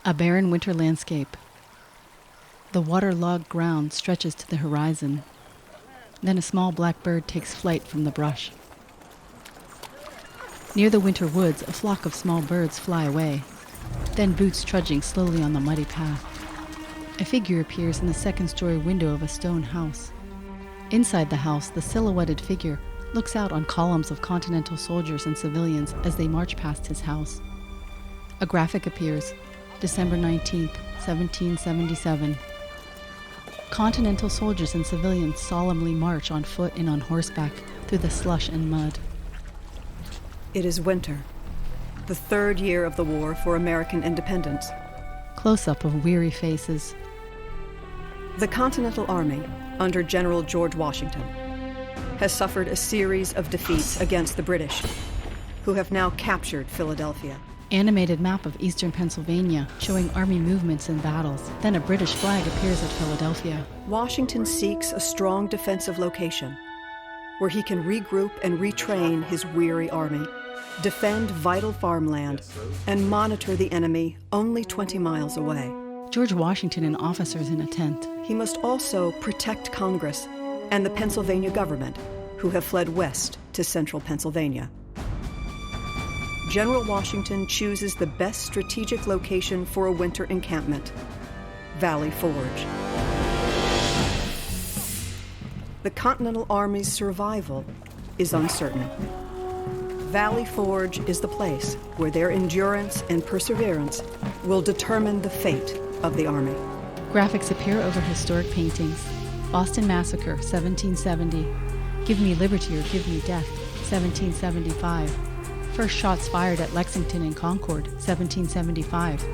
A barren winter landscape. The waterlogged ground stretches to the horizon. Then a small black bird takes flight from the brush. Near the winter woods, a flock of small birds fly away, then boots trudging slowly on the muddy path. A figure appears in the second-story window of a stone house. Inside the house, the silhouetted figure looks out on columns of Continental soldiers and civilians as they march past his house. A graphic appears, December 19, 1777. Continental soldiers and civilians solemnly march on foot and on horseback through the slush and mud. It is winter, the third year of the war for American independence. Close-up of weary faces. The Continental Army, under General George Washington, has suffered a series of defeats against the British, who have now captured Philadelphia. Animated map of eastern Pennsylvania showing Army movements and battles. Then a British flag appears at Philadelphia. Washington seeks a strong defensive location where he can regroup and retrain his weary army, defend vital farmland, and monitor the enemy only 20 miles away. George Washington and officers in a tent. He must also protect Congress and the Pennsylvania government, who have fled west to central Pennsylvania. General Washington chooses the best strategic location for a winter encampment, Valley Forge. The Continental Army's survival is uncertain. Valley Forge is the place where their endurance and perseverance will determine the fate of the Army. Graphics appear over historic paintings. Boston Massacre, 1770. Give me liberty or give me death, 1775. First shots fired at Lexington and Concord, 1775.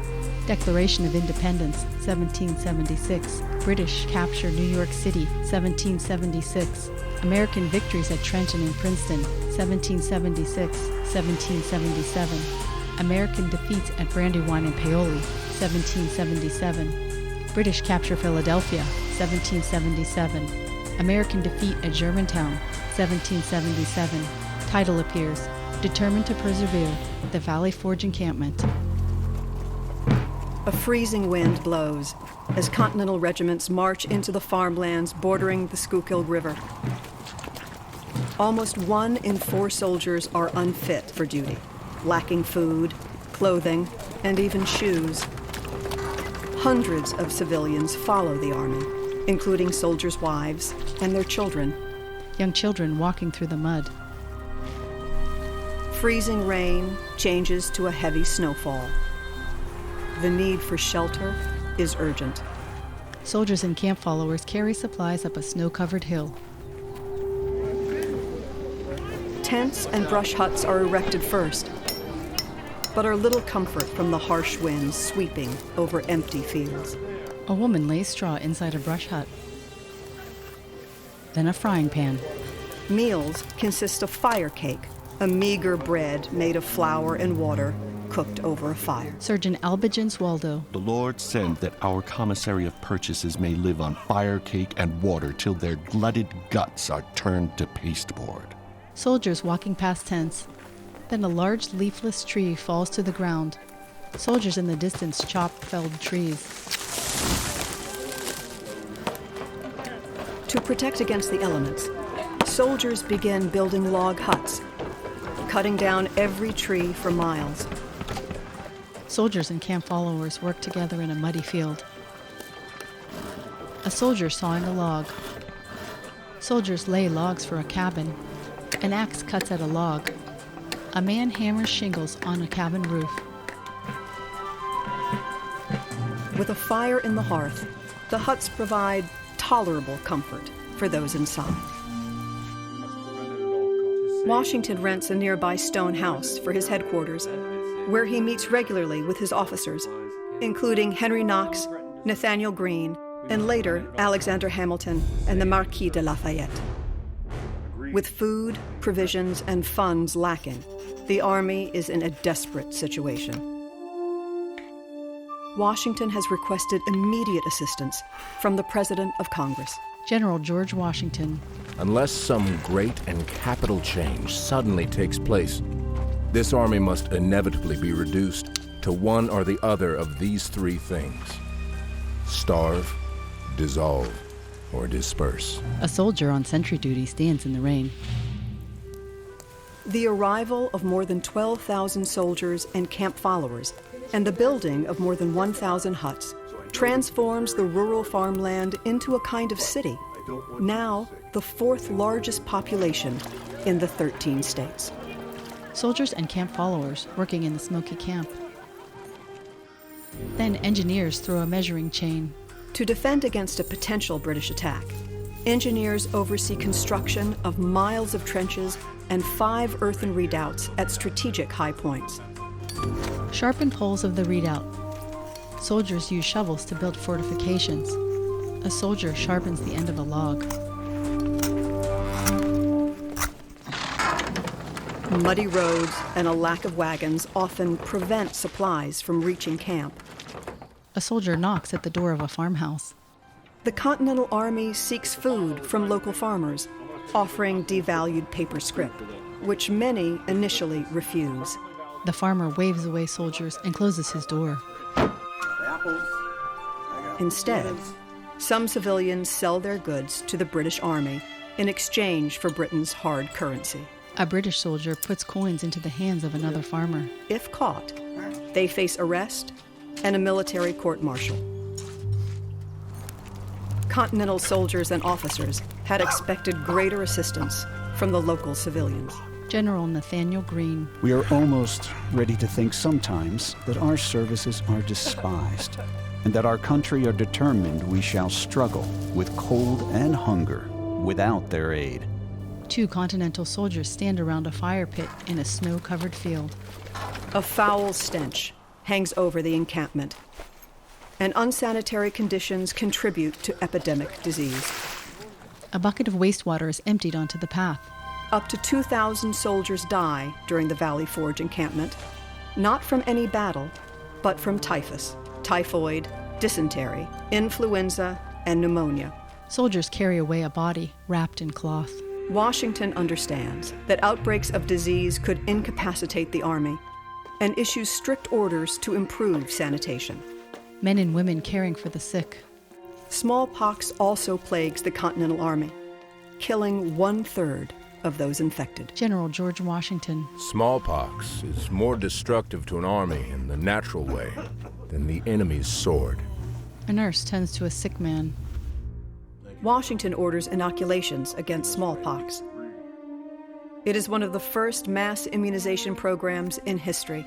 Declaration of Independence, 1776. British capture New York City, 1776. American victories at Trenton and Princeton, 1776, 1777. American defeats at Brandywine and Paoli, 1777. British capture Philadelphia, 1777. American defeat at Germantown, 1777. Title appears, Determined to Persevere, the Valley Forge Encampment. A freezing wind blows as Continental regiments march into the farmlands bordering the Schuylkill River. Almost 1 in 4 soldiers are unfit for duty, lacking food, clothing, and even shoes. Hundreds of civilians follow the Army, including soldiers' wives and their children. Young children walking through the mud. Freezing rain changes to a heavy snowfall. The need for shelter is urgent. Soldiers and camp followers carry supplies up a snow-covered hill. Tents and brush huts are erected first, but are little comfort from the harsh winds sweeping over empty fields. A woman lays straw inside a brush hut. Then a frying pan. Meals consist of fire cake, a meager bread made of flour and water cooked over a fire. Surgeon Albigence Waldo. The Lord send that our commissary of purchases may live on fire cake and water till their glutted guts are turned to pasteboard. Soldiers walking past tents. Then a large leafless tree falls to the ground. Soldiers in the distance chop felled trees. To protect against the elements, soldiers begin building log huts, cutting down every tree for miles. Soldiers and camp followers work together in a muddy field. A soldier sawing a log. Soldiers lay logs for a cabin. An axe cuts at a log. A man hammers shingles on a cabin roof. With a fire in the hearth, the huts provide tolerable comfort for those inside. Washington rents a nearby stone house for his headquarters, where he meets regularly with his officers, including Henry Knox, Nathaniel Greene, and later Alexander Hamilton and the Marquis de Lafayette. With food, provisions, and funds lacking, the Army is in a desperate situation. Washington has requested immediate assistance from the President of Congress. General George Washington. Unless some great and capital change suddenly takes place, this army must inevitably be reduced to one or the other of these three things: starve, dissolve, or disperse. A soldier on sentry duty stands in the rain. The arrival of more than 12,000 soldiers and camp followers and the building of more than 1,000 huts transforms the rural farmland into a kind of city, now the fourth largest population in the 13 states. Soldiers and camp followers working in the smoky camp. Then engineers throw a measuring chain. To defend against a potential British attack, engineers oversee construction of miles of trenches and 5 earthen redoubts at strategic high points. Sharpen poles of the redoubt. Soldiers use shovels to build fortifications. A soldier sharpens the end of a log. Muddy roads and a lack of wagons often prevent supplies from reaching camp. A soldier knocks at the door of a farmhouse. The Continental Army seeks food from local farmers, offering devalued paper scrip, which many initially refuse. The farmer waves away soldiers and closes his door. Instead, some civilians sell their goods to the British Army in exchange for Britain's hard currency. A British soldier puts coins into the hands of another farmer. If caught, they face arrest and a military court-martial. Continental soldiers and officers had expected greater assistance from the local civilians. General Nathaniel Greene. We are almost ready to think sometimes that our services are despised, and that our country are determined we shall struggle with cold and hunger without their aid. 2 Continental soldiers stand around a fire pit in a snow-covered field. A foul stench hangs over the encampment, and unsanitary conditions contribute to epidemic disease. A bucket of wastewater is emptied onto the path. Up to 2,000 soldiers die during the Valley Forge encampment, not from any battle, but from typhus, typhoid, dysentery, influenza, and pneumonia. Soldiers carry away a body wrapped in cloth. Washington understands that outbreaks of disease could incapacitate the Army and issues strict orders to improve sanitation. Men and women caring for the sick. Smallpox also plagues the Continental Army, killing 1/3 of those infected. General George Washington. Smallpox is more destructive to an army in the natural way than the enemy's sword. A nurse tends to a sick man. Washington orders inoculations against smallpox. It is one of the first mass immunization programs in history.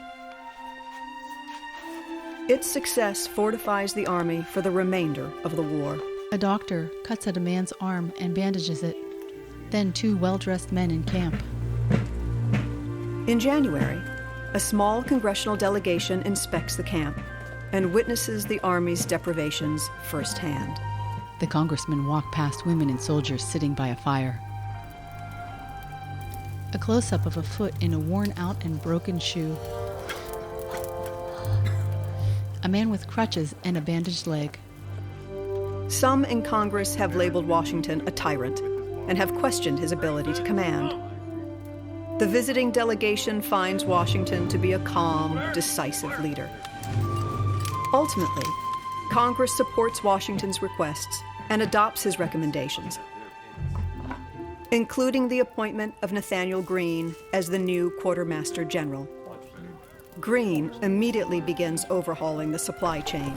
Its success fortifies the Army for the remainder of the war. A doctor cuts at a man's arm and bandages it. Then 2 well-dressed men in camp. In January, a small congressional delegation inspects the camp and witnesses the Army's deprivations firsthand. The congressmen walk past women and soldiers sitting by a fire. A close-up of a foot in a worn-out and broken shoe. A man with crutches and a bandaged leg. Some in Congress have labeled Washington a tyrant and have questioned his ability to command. The visiting delegation finds Washington to be a calm, decisive leader. Ultimately, Congress supports Washington's requests and adopts his recommendations, including the appointment of Nathaniel Greene as the new Quartermaster General. Greene immediately begins overhauling the supply chain,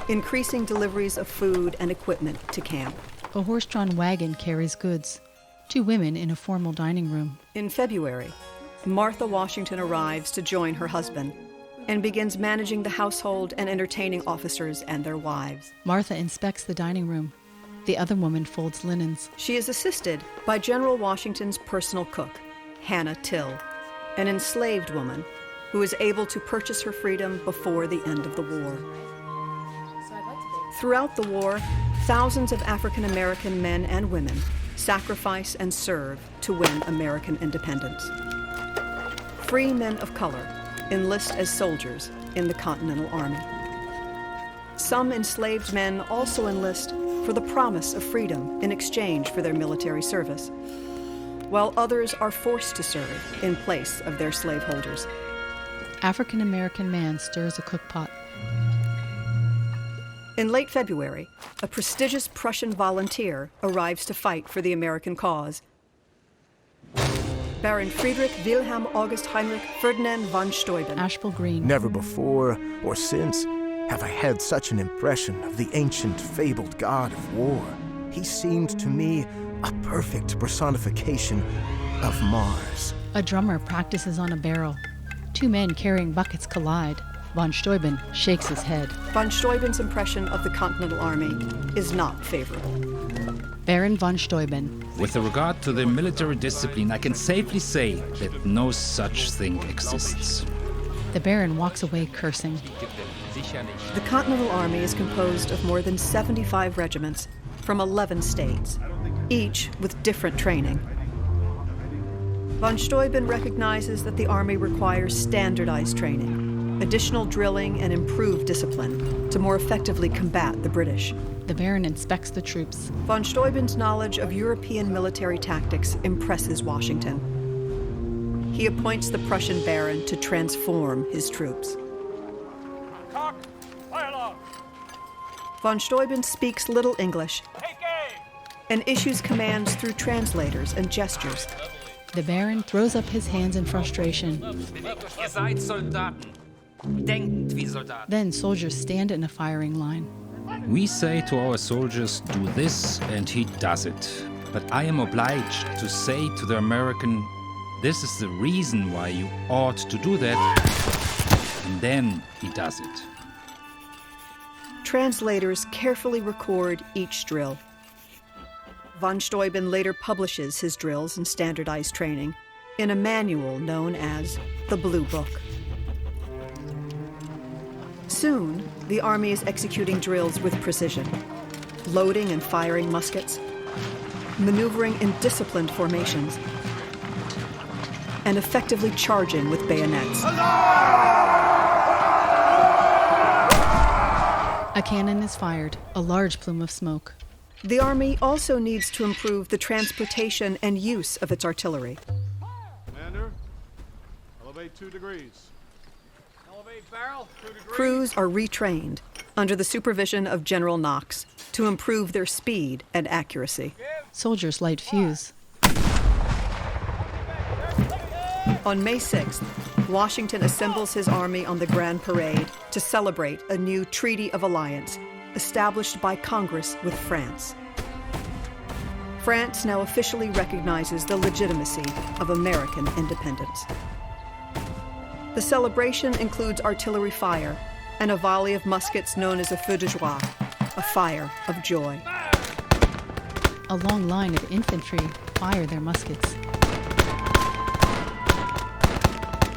increasing deliveries of food and equipment to camp. A horse-drawn wagon carries goods. 2 women in a formal dining room. In February, Martha Washington arrives to join her husband and begins managing the household and entertaining officers and their wives. Martha inspects the dining room. The other woman folds linens. She is assisted by General Washington's personal cook, Hannah Till, an enslaved woman who is able to purchase her freedom before the end of the war. Throughout the war, thousands of African American men and women sacrifice and serve to win American independence. Free men of color enlist as soldiers in the Continental Army. Some enslaved men also enlist for the promise of freedom in exchange for their military service, while others are forced to serve in place of their slaveholders. African-American man stirs a cookpot. In late February, a prestigious Prussian volunteer arrives to fight for the American cause. Baron Friedrich Wilhelm August Heinrich Ferdinand von Steuben. Asheville Green. Never before or since have I had such an impression of the ancient, fabled god of war. He seemed to me a perfect personification of Mars. A drummer practices on a barrel. Two men carrying buckets collide. Von Steuben shakes his head. Von Steuben's impression of the Continental Army is not favorable. Baron von Steuben. With regard to the military discipline, I can safely say that no such thing exists. The Baron walks away cursing. The Continental Army is composed of more than 75 regiments from 11 states, each with different training. Von Steuben recognizes that the Army requires standardized training, additional drilling, and improved discipline to more effectively combat the British. The Baron inspects the troops. Von Steuben's knowledge of European military tactics impresses Washington. He appoints the Prussian Baron to transform his troops. Von Steuben speaks little English and issues commands through translators and gestures. The Baron throws up his hands in frustration. Ihr seid Soldaten. Denkt wie Soldaten. Then soldiers stand in a firing line. We say to our soldiers, do this, and he does it. But I am obliged to say to the American, this is the reason why you ought to do that, and then he does it. Translators carefully record each drill. Von Steuben later publishes his drills and standardized training in a manual known as the Blue Book. Soon, the Army is executing drills with precision, loading and firing muskets, maneuvering in disciplined formations, and effectively charging with bayonets. A cannon is fired, a large plume of smoke. The Army also needs to improve the transportation and use of its artillery. Commander, elevate 2 degrees. Elevate barrel 2 degrees. Crews are retrained under the supervision of General Knox to improve their speed and accuracy. Soldiers light fuse. On May 6th, Washington assembles his army on the Grand Parade to celebrate a new Treaty of Alliance established by Congress with France. France now officially recognizes the legitimacy of American independence. The celebration includes artillery fire and a volley of muskets known as a feu de joie, a fire of joy. A long line of infantry fire their muskets.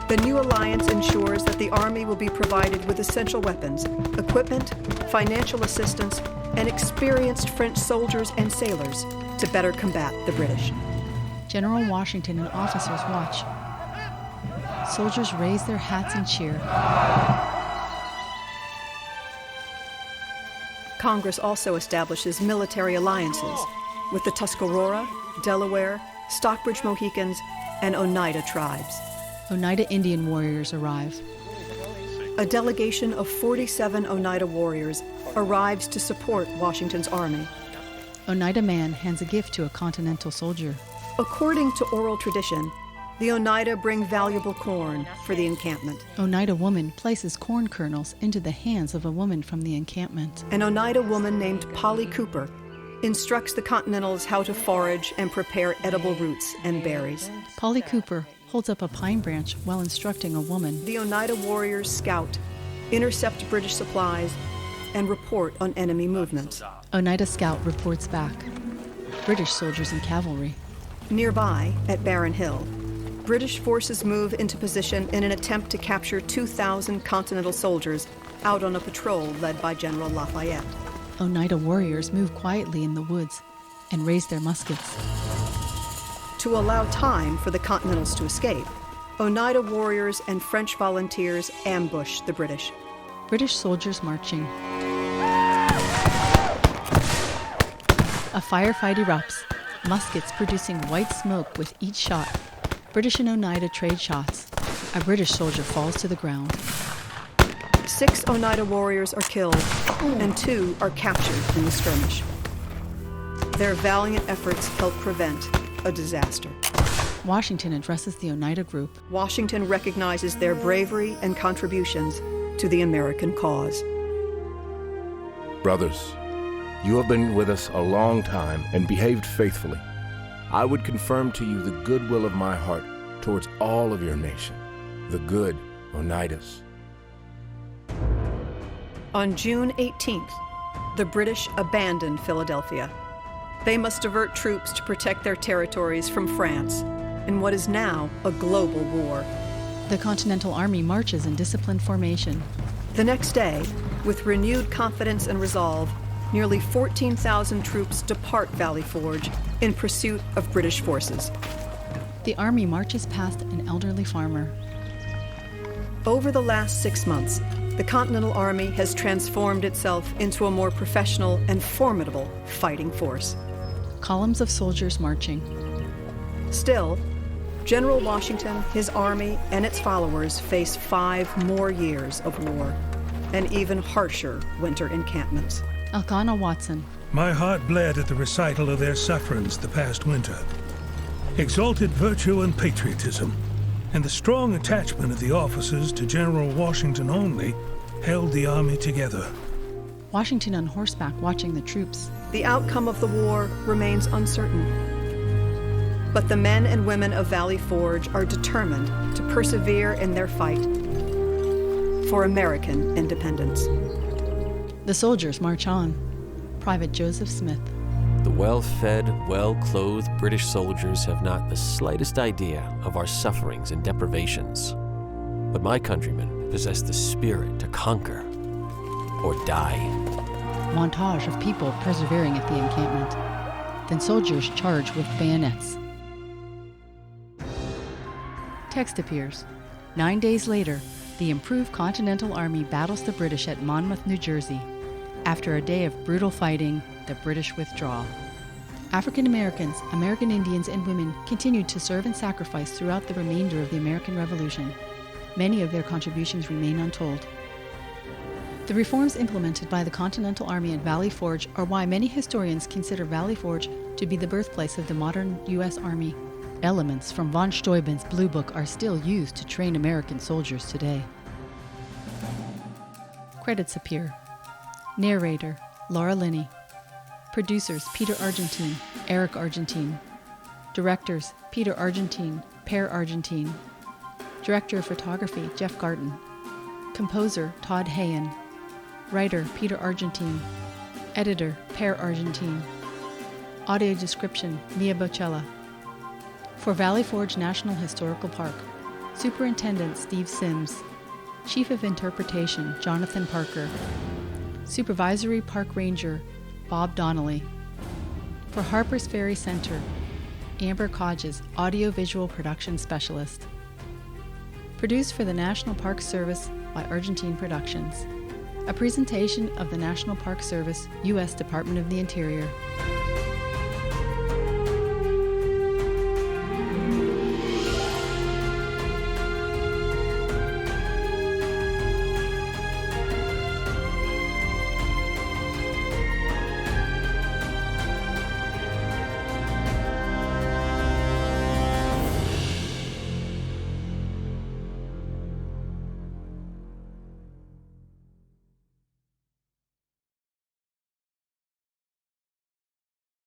The new alliance ensures that the Army will be provided with essential weapons, equipment, financial assistance, and experienced French soldiers and sailors to better combat the British. General Washington and officers watch. Soldiers raise their hats and cheer. Congress also establishes military alliances with the Tuscarora, Delaware, Stockbridge Mohicans, and Oneida tribes. Oneida Indian warriors arrive. A delegation of 47 Oneida warriors arrives to support Washington's army. Oneida man hands a gift to a Continental soldier. According to oral tradition, the Oneida bring valuable corn for the encampment. Oneida woman places corn kernels into the hands of a woman from the encampment. An Oneida woman named Polly Cooper instructs the Continentals how to forage and prepare edible roots and berries. Polly Cooper holds up a pine branch while instructing a woman. The Oneida warriors scout, intercept British supplies, and report on enemy movements. Oneida scout reports back. British soldiers and cavalry. Nearby, at Barren Hill, British forces move into position in an attempt to capture 2,000 Continental soldiers out on a patrol led by General Lafayette. Oneida warriors move quietly in the woods and raise their muskets. To allow time for the Continentals to escape, Oneida warriors and French volunteers ambush the British. British soldiers marching. A firefight erupts, muskets producing white smoke with each shot. British and Oneida trade shots. A British soldier falls to the ground. 6 Oneida warriors are killed, and 2 are captured in the skirmish. Their valiant efforts help prevent a disaster. Washington addresses the Oneida group. Washington recognizes their bravery and contributions to the American cause. Brothers, you have been with us a long time and behaved faithfully. I would confirm to you the goodwill of my heart towards all of your nation, the good Oneidas. On June 18th, the British abandoned Philadelphia. They must divert troops to protect their territories from France in what is now a global war. The Continental Army marches in disciplined formation. The next day, with renewed confidence and resolve, nearly 14,000 troops depart Valley Forge in pursuit of British forces. The Army marches past an elderly farmer. Over the last 6 months, the Continental Army has transformed itself into a more professional and formidable fighting force. Columns of soldiers marching. Still, General Washington, his army, and its followers face 5 more years of war, and even harsher winter encampments. Elkanah Watson. My heart bled at the recital of their sufferings the past winter. Exalted virtue and patriotism, and the strong attachment of the officers to General Washington only, held the army together. Washington on horseback watching the troops. The outcome of the war remains uncertain. But the men and women of Valley Forge are determined to persevere in their fight for American independence. The soldiers march on. Private Joseph Smith. The well-fed, well-clothed British soldiers have not the slightest idea of our sufferings and deprivations. But my countrymen possess the spirit to conquer or die. Montage of people persevering at the encampment. Then soldiers charge with bayonets. Text appears. 9 days later, the improved Continental Army battles the British at Monmouth, New Jersey. After a day of brutal fighting, the British withdraw. African Americans, American Indians, and women continued to serve and sacrifice throughout the remainder of the American Revolution. Many of their contributions remain untold. The reforms implemented by the Continental Army at Valley Forge are why many historians consider Valley Forge to be the birthplace of the modern U.S. Army. Elements from von Steuben's Blue Book are still used to train American soldiers today. Credits appear. Narrator, Laura Linney. Producers, Peter Argentine, Eric Argentine. Directors, Peter Argentine, Per Argentine. Director of Photography, Jeff Garten. Composer, Todd Hayen. Writer, Peter Argentine. Editor, Per Argentine. Audio description, Mia Bocella. For Valley Forge National Historical Park, Superintendent Steve Sims. Chief of Interpretation, Jonathan Parker. Supervisory Park Ranger, Bob Donnelly. For Harper's Ferry Center, Amber Kodges, Audio-Visual Production Specialist. Produced for the National Park Service by Argentine Productions. A presentation of the National Park Service, U.S. Department of the Interior.